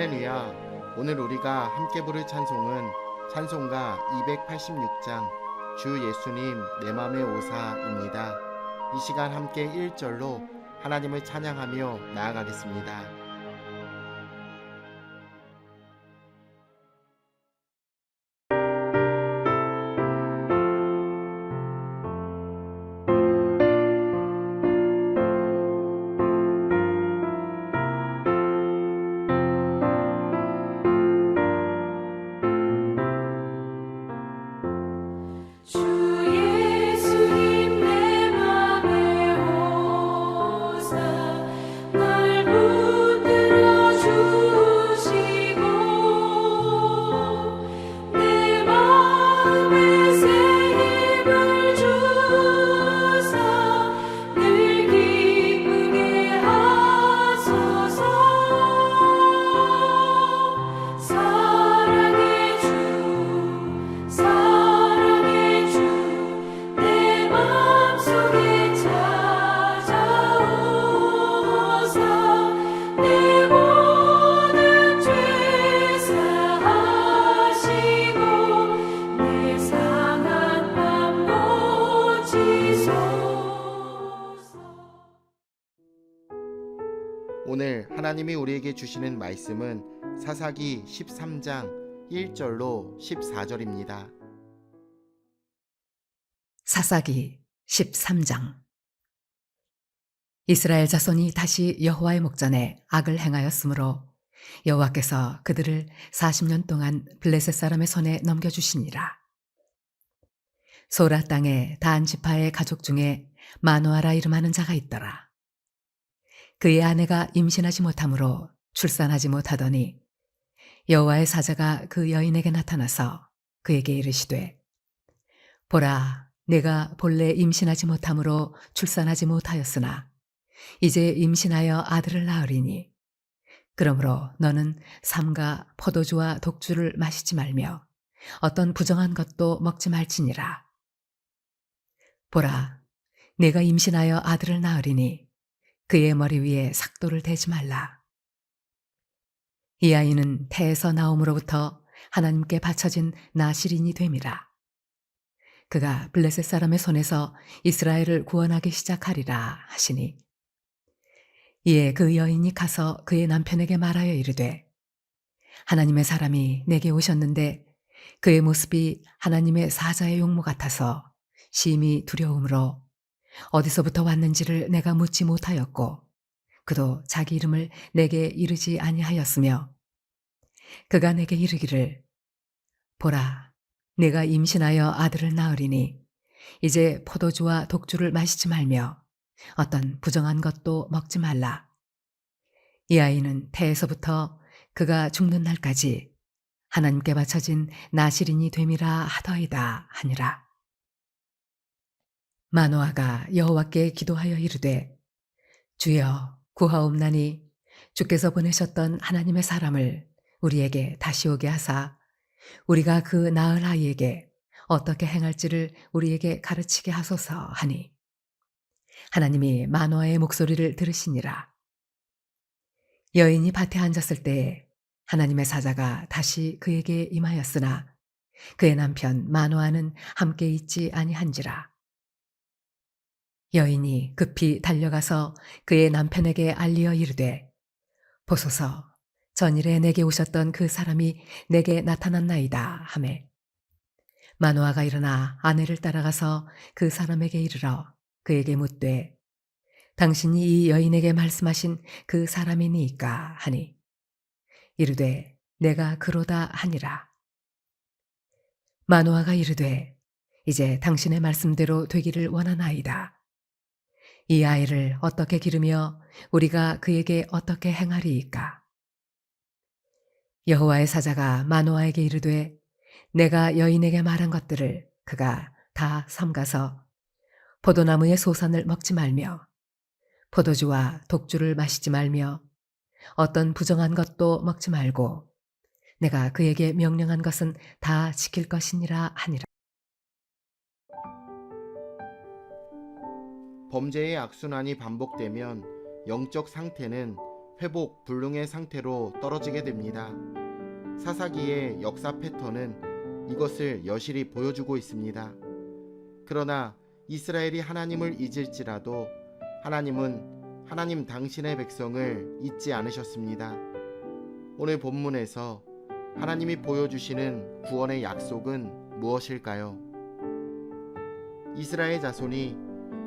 할렐루야. 오늘 우리가 함께 부를 찬송은 찬송가 286장 주 예수님 내 맘의 오사입니다. 이 시간 함께 1절로 하나님을 찬양하며 나아가겠습니다. 오늘 하나님이 우리에게 주시는 말씀은 사사기 13장 1절로 14절입니다. 사사기 13장. 이스라엘 자손이 다시 여호와의 목전에 악을 행하였으므로 여호와께서 그들을 40년 동안 블레셋 사람의 손에 넘겨주시니라. 소라 땅에 단 지파의 가족 중에 마노아라 이름하는 자가 있더라. 그의 아내가 임신하지 못하므로 출산하지 못하더니 여호와의 사자가 그 여인에게 나타나서 그에게 이르시되, 보라, 내가 본래 임신하지 못하므로 출산하지 못하였으나 이제 임신하여 아들을 낳으리니 그러므로 너는 삼가 포도주와 독주를 마시지 말며 어떤 부정한 것도 먹지 말지니라. 보라, 내가 임신하여 아들을 낳으리니 그의 머리 위에 삭도를 대지 말라. 이 아이는 태에서 나옴으로부터 하나님께 바쳐진 나실인이 됨이라. 그가 블레셋 사람의 손에서 이스라엘을 구원하기 시작하리라 하시니, 이에 그 여인이 가서 그의 남편에게 말하여 이르되, 하나님의 사람이 내게 오셨는데 그의 모습이 하나님의 사자의 용모 같아서 심히 두려움으로 어디서부터 왔는지를 내가 묻지 못하였고 그도 자기 이름을 내게 이르지 아니하였으며, 그가 내게 이르기를, 보라, 내가 임신하여 아들을 낳으리니 이제 포도주와 독주를 마시지 말며 어떤 부정한 것도 먹지 말라. 이 아이는 태에서부터 그가 죽는 날까지 하나님께 바쳐진 나실인이 됨이라 하더이다 하니라. 마노아가 여호와께 기도하여 이르되, 주여 구하옵나니 주께서 보내셨던 하나님의 사람을 우리에게 다시 오게 하사 우리가 그 낳을 아이에게 어떻게 행할지를 우리에게 가르치게 하소서 하니, 하나님이 마노아의 목소리를 들으시니라. 여인이 밭에 앉았을 때에 하나님의 사자가 다시 그에게 임하였으나 그의 남편 마노아는 함께 있지 아니한지라. 여인이 급히 달려가서 그의 남편에게 알리어 이르되, 보소서, 전일에 내게 오셨던 그 사람이 내게 나타났나이다 하매, 마노아가 일어나 아내를 따라가서 그 사람에게 이르러 그에게 묻되, 당신이 이 여인에게 말씀하신 그 사람이니이까 하니, 이르되 내가 그로다 하니라. 마노아가 이르되, 이제 당신의 말씀대로 되기를 원하나이다. 이 아이를 어떻게 기르며 우리가 그에게 어떻게 행하리이까? 여호와의 사자가 마노아에게 이르되, 내가 여인에게 말한 것들을 그가 다 삼가서 포도나무의 소산을 먹지 말며 포도주와 독주를 마시지 말며 어떤 부정한 것도 먹지 말고 내가 그에게 명령한 것은 다 지킬 것이니라 하니라. 범죄의 악순환이 반복되면 영적 상태는 회복 불능의 상태로 떨어지게 됩니다. 사사기의 역사 패턴은 이것을 여실히 보여주고 있습니다. 그러나 이스라엘이 하나님을 잊을지라도 하나님은 하나님 당신의 백성을 잊지 않으셨습니다. 오늘 본문에서 하나님이 보여주시는 구원의 약속은 무엇일까요? 이스라엘 자손이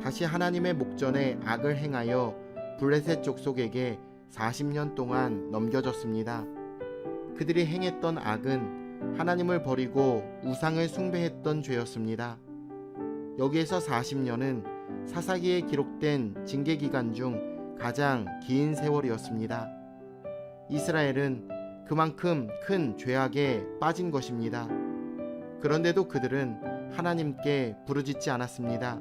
다시 하나님의 목전에 악을 행하여 블레셋 족속에게 40년 동안 넘겨졌습니다. 그들이 행했던 악은 하나님을 버리고 우상을 숭배했던 죄였습니다. 여기에서 40년은 사사기에 기록된 징계 기간 중 가장 긴 세월이었습니다. 이스라엘은 그만큼 큰 죄악에 빠진 것입니다. 그런데도 그들은 하나님께 부르짖지 않았습니다.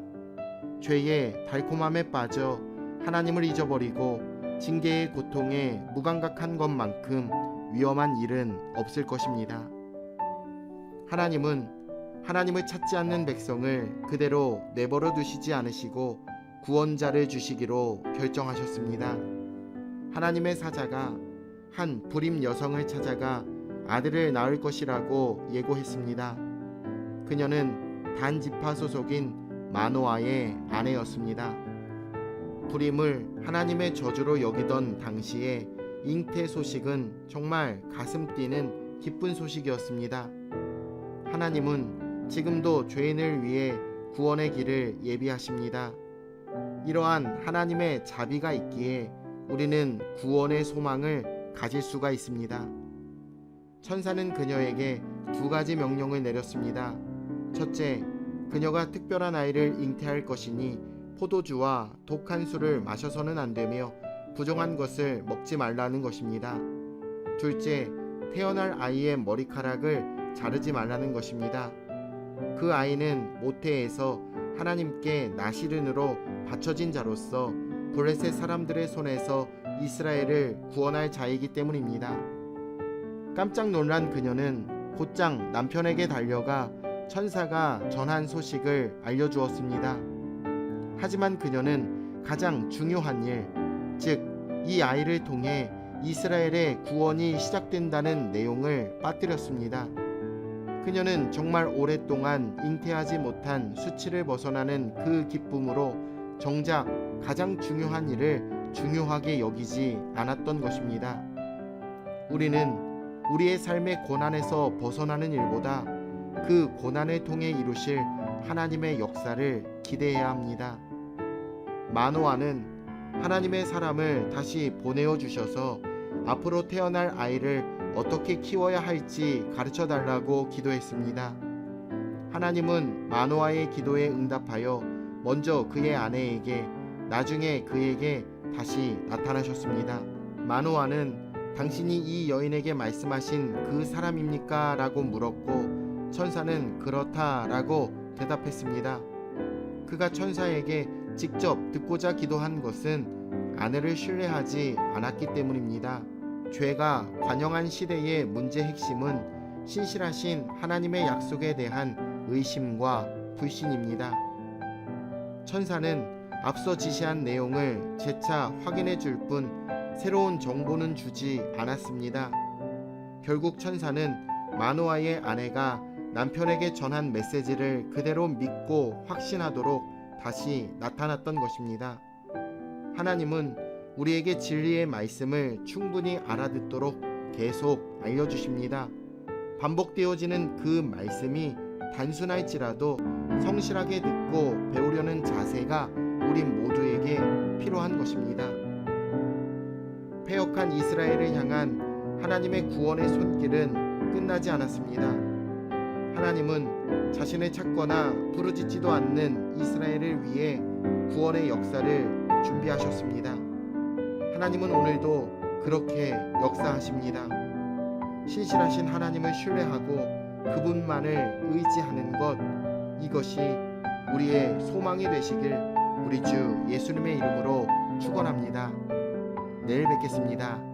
죄의 달콤함에 빠져 하나님을 잊어버리고 징계의 고통에 무감각한 것만큼 위험한 일은 없을 것입니다. 하나님은 하나님을 찾지 않는 백성을 그대로 내버려 두시지 않으시고 구원자를 주시기로 결정하셨습니다. 하나님의 사자가 한 불임 여성을 찾아가 아들을 낳을 것이라고 예고했습니다. 그녀는 단 지파 소속인 마노아의 아내였습니다. 불임을 하나님의 저주로 여기던 당시에 잉태 소식은 정말 가슴 뛰는 기쁜 소식이었습니다. 하나님은 지금도 죄인을 위해 구원의 길을 예비하십니다. 이러한 하나님의 자비가 있기에 우리는 구원의 소망을 가질 수가 있습니다. 천사는 그녀에게 2가지 명령을 내렸습니다. 첫째, 그녀가 특별한 아이를 잉태할 것이니 포도주와 독한 술을 마셔서는 안 되며 부정한 것을 먹지 말라는 것입니다. 둘째, 태어날 아이의 머리카락을 자르지 말라는 것입니다. 그 아이는 모태에서 하나님께 나시른으로 바쳐진 자로서 블레셋 사람들의 손에서 이스라엘을 구원할 자이기 때문입니다. 깜짝 놀란 그녀는 곧장 남편에게 달려가 천사가 전한 소식을 알려주었습니다. 하지만 그녀는 가장 중요한 일, 즉 이 아이를 통해 이스라엘의 구원이 시작된다는 내용을 빠뜨렸습니다. 그녀는 정말 오랫동안 잉태하지 못한 수치를 벗어나는 그 기쁨으로 정작 가장 중요한 일을 중요하게 여기지 않았던 것입니다. 우리는 우리의 삶의 고난에서 벗어나는 일보다 그 고난을 통해 이루실 하나님의 역사를 기대해야 합니다. 마노아는 하나님의 사람을 다시 보내어 주셔서 앞으로 태어날 아이를 어떻게 키워야 할지 가르쳐 달라고 기도했습니다. 하나님은 마노아의 기도에 응답하여 먼저 그의 아내에게, 나중에 그에게 다시 나타나셨습니다. 마노아는 당신이 이 여인에게 말씀하신 그 사람입니까? 라고 물었고 천사는 그렇다 라고 대답했습니다. 그가 천사에게 직접 듣고자 기도한 것은 아내를 신뢰하지 않았기 때문입니다. 죄가 관영한 시대의 문제 핵심은 신실하신 하나님의 약속에 대한 의심과 불신입니다. 천사는 앞서 지시한 내용을 재차 확인해 줄 뿐 새로운 정보는 주지 않았습니다. 결국 천사는 마노아의 아내가 남편에게 전한 메시지를 그대로 믿고 확신하도록 다시 나타났던 것입니다. 하나님은 우리에게 진리의 말씀을 충분히 알아듣도록 계속 알려주십니다. 반복되어지는 그 말씀이 단순할지라도 성실하게 듣고 배우려는 자세가 우리 모두에게 필요한 것입니다. 패역한 이스라엘을 향한 하나님의 구원의 손길은 끝나지 않았습니다. 하나님은 자신을 찾거나 부르짖지도 않는 이스라엘을 위해 구원의 역사를 준비하셨습니다. 하나님은 오늘도 그렇게 역사하십니다. 신실하신 하나님을 신뢰하고 그분만을 의지하는 것, 이것이 우리의 소망이 되시길 우리 주 예수님의 이름으로 축원합니다. 내일 뵙겠습니다.